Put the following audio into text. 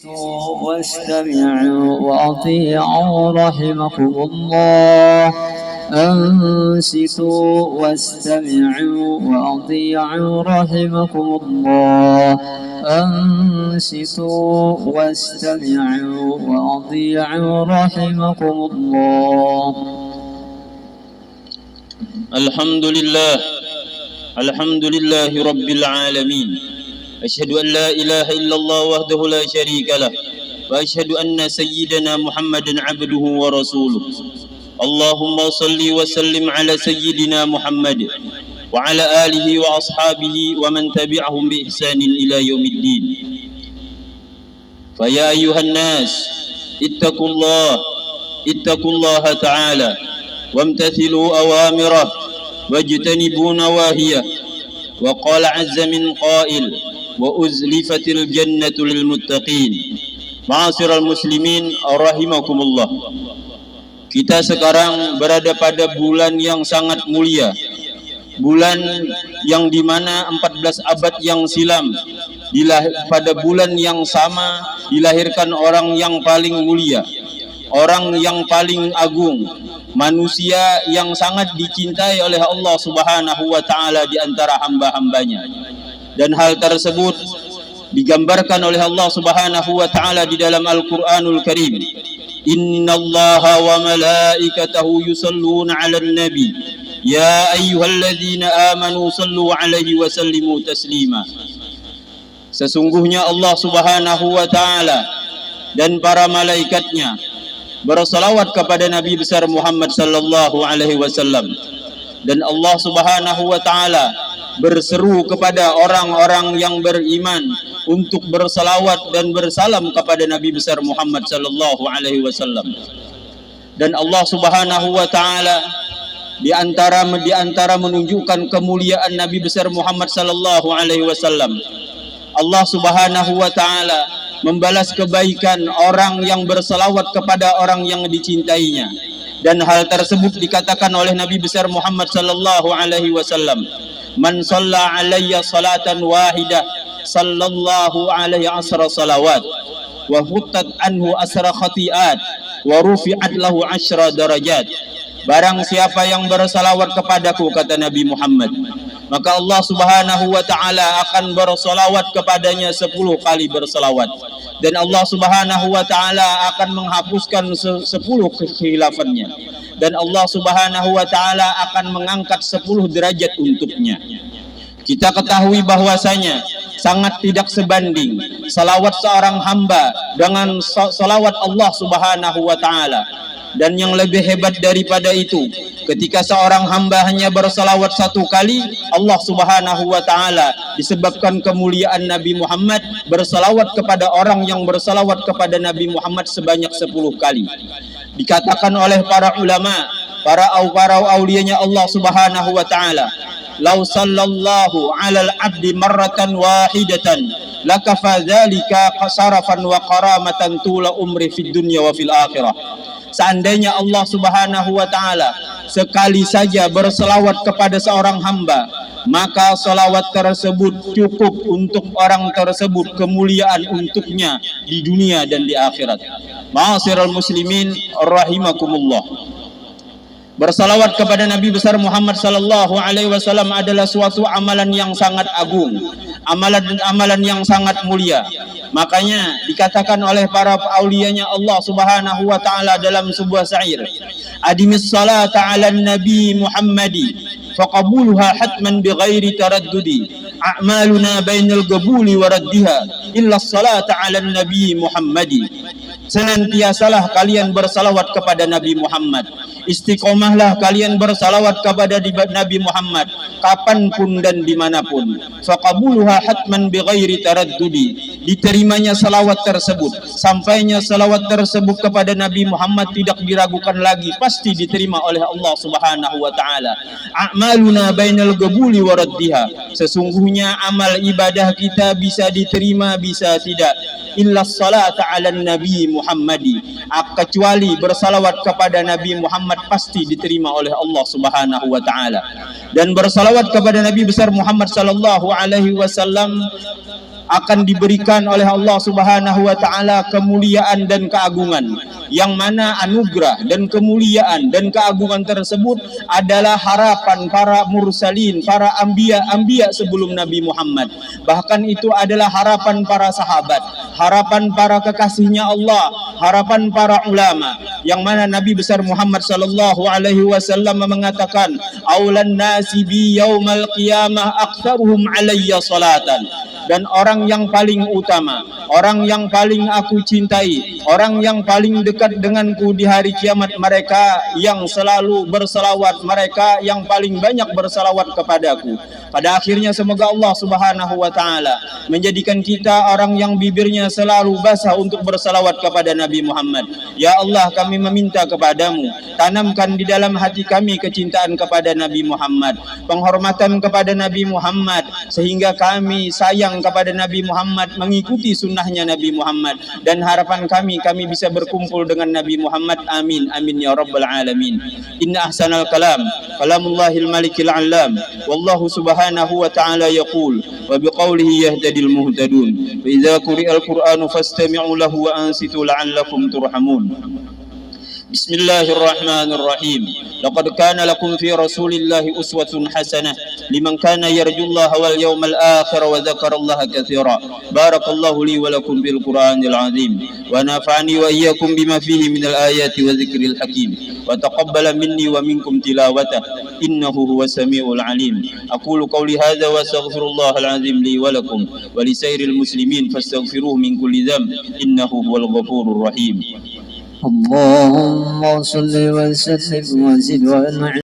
واستمعوا وأطيعوا رحمكم الله. أنصتوا واستمعوا وأطيعوا رحمكم الله. أنصتوا واستمعوا وأطيعوا رحمكم الله. الحمد لله رب العالمين. أشهد أن لا إله إلا الله وحده لا شريك له، وأشهد أن سيدنا محمدا عبده ورسوله. اللهم صل وسلم على سيدنا محمد وعلى آله وأصحابه ومن تبعهم بإحسان إلى يوم الدين. فيا أيها الناس اتقوا الله تعالى وامتثلوا أوامره واجتنبوا نواهيه. وقال عز من قائل: وأزلفت الجنة للمتقين. Ma'asyiral muslimin rahimakumullah. Kita sekarang berada pada bulan yang sangat mulia, bulan yang dimana 14 abad yang silam pada bulan yang sama dilahirkan orang yang paling mulia, orang yang paling agung, manusia yang sangat dicintai oleh Allah Subhanahu wa taala di antara hamba-hambanya. Dan hal tersebut digambarkan oleh Allah Subhanahu wa taala di dalam Al-Qur'anul Karim. Innallaha wa malaikatahu yusalluna 'alan nabi ya ayyuhalladzina amanu sallu 'alaihi wa sallimu taslima. Sesungguhnya Allah Subhanahu wa taala dan para malaikatnya bersalawat kepada Nabi besar Muhammad sallallahu alaihi wasallam. Dan Allah Subhanahu wa taala berseru kepada orang-orang yang beriman untuk bersalawat dan bersalam kepada Nabi besar Muhammad sallallahu alaihi wasallam. Dan Allah Subhanahu wa taala di antara menunjukkan kemuliaan Nabi besar Muhammad sallallahu alaihi wasallam, Allah Subhanahu wa taala membalas kebaikan orang yang bersalawat kepada orang yang dicintainya. Dan hal tersebut dikatakan oleh Nabi besar Muhammad sallallahu alaihi wasallam, man shalla alayya salatan wahidah sallallahu alaihi asra salawat wa huttat anhu asra khati'at wa rufi'at lahu asra darajat. Barang siapa yang bersalawat kepadaku, kata Nabi Muhammad, maka Allah Subhanahu wa taala akan bersalawat kepadanya 10 kali bersalawat. Dan Allah Subhanahu wa taala akan menghapuskan 10 kekhilafannya. Dan Allah Subhanahu wa taala akan mengangkat 10 derajat untuknya. Kita ketahui bahwasanya sangat tidak sebanding salawat seorang hamba dengan salawat Allah Subhanahu wa taala. Dan yang lebih hebat daripada itu, ketika seorang hamba hanya bersalawat 1 kali, Allah Subhanahu wa taala disebabkan kemuliaan Nabi Muhammad bersalawat kepada orang yang bersalawat kepada Nabi Muhammad sebanyak 10 kali. Dikatakan oleh para ulama, para auliyanya Allah Subhanahu wa taala, "Lau sallallahu 'alal 'abdi marratan wahidatan lakafa dzalika qasarafan wa karamatan tula umri fid dunya wa fil akhirah." Seandainya Allah Subhanahu wa taala sekali saja berselawat kepada seorang hamba, maka salawat tersebut cukup untuk orang tersebut kemuliaan untuknya di dunia dan di akhirat. Ma'asyiral muslimin rahimakumullah. Bersalawat kepada Nabi besar Muhammad sallallahu alaihi wasallam adalah suatu amalan yang sangat agung, amalan yang sangat mulia. Makanya dikatakan oleh para auliyanya Allah Subhanahu wa taala dalam sebuah syair, adimis salata 'alan nabi Muhammadi faqabuluha hatman bighairi taraddudi a'maluna bainal qabuli wa raddiha illa salata 'alan nabi Muhammadi. Senantiasalah kalian bersalawat kepada Nabi Muhammad, istiqomahlah kalian bersalawat kepada Nabi Muhammad kapanpun dan dimanapun. Faqabuluha hatman bighairi taraddudi, diterimanya salawat tersebut, sampainya salawat tersebut kepada Nabi Muhammad tidak diragukan lagi, pasti diterima oleh Allah Subhanahu wa taala. A'maluna bainal qabuli wa raddiha, sesungguhnya amal ibadah kita bisa diterima bisa tidak, illa salata 'alan nabi Muhammadi, kecuali bersalawat kepada Nabi Muhammad pasti diterima oleh Allah Subhanahu wa taala. Dan bersalawat kepada Nabi besar Muhammad sallallahu alaihi wasallam akan diberikan oleh Allah Subhanahu wa taala kemuliaan dan keagungan, yang mana anugerah dan kemuliaan dan keagungan tersebut adalah harapan para mursalin, para anbiya sebelum Nabi Muhammad. Bahkan itu adalah harapan para sahabat, harapan para kekasihnya Allah, harapan para ulama, yang mana Nabi besar Muhammad sallallahu alaihi wasallam mengatakan, aulan nasi bi yaumal qiyamah aktsaruhum alayya salatan. Dan orang yang paling utama, orang yang paling aku cintai, orang yang paling dekat denganku di hari kiamat, mereka yang selalu berselawat, mereka yang paling banyak berselawat kepadaku. Pada akhirnya semoga Allah Subhanahu wa taala menjadikan kita orang yang bibirnya selalu basah untuk berselawat kepada Nabi Muhammad. Ya Allah, kami meminta kepadamu, tanamkan di dalam hati kami kecintaan kepada Nabi Muhammad, penghormatan kepada Nabi Muhammad, sehingga kami sayang kepada Nabi Muhammad, mengikuti sunnahnya Nabi Muhammad, dan harapan kami bisa berkumpul dengan Nabi Muhammad. Amin amin ya rabbal alamin. Inna ahsanal kalam kalamullahil malikil alam, wallahu subhanahu wa ta'ala yaqul wa biqaulihi yahdadil muhtadun, wa idza quri'al qur'anu fastami'u lahu wa ansitu la'allakum turhamun. Bismillahirrahmanirrahim. Laqad kana lakum fi Rasulillahi uswatun hasanah liman kana yarjullaha wal yawmal akhir wa dzakarallaha katsira. Barakallahu li wa lakum bil Qur'anil azim wa nafa'ani wa iyyakum bima fihi minal ayati wa dzikril hakim wa taqabbala minni wa minkum tilawatah innahu huwas samiul alim. Aqulu qawli hadza wa astaghfirullahal azim li wa lakum wa lisairil muslimin fastaghfiruhu min kulli dhanb innahu huwal ghafurur rahim. اللهم صل وسلم وزد وانعم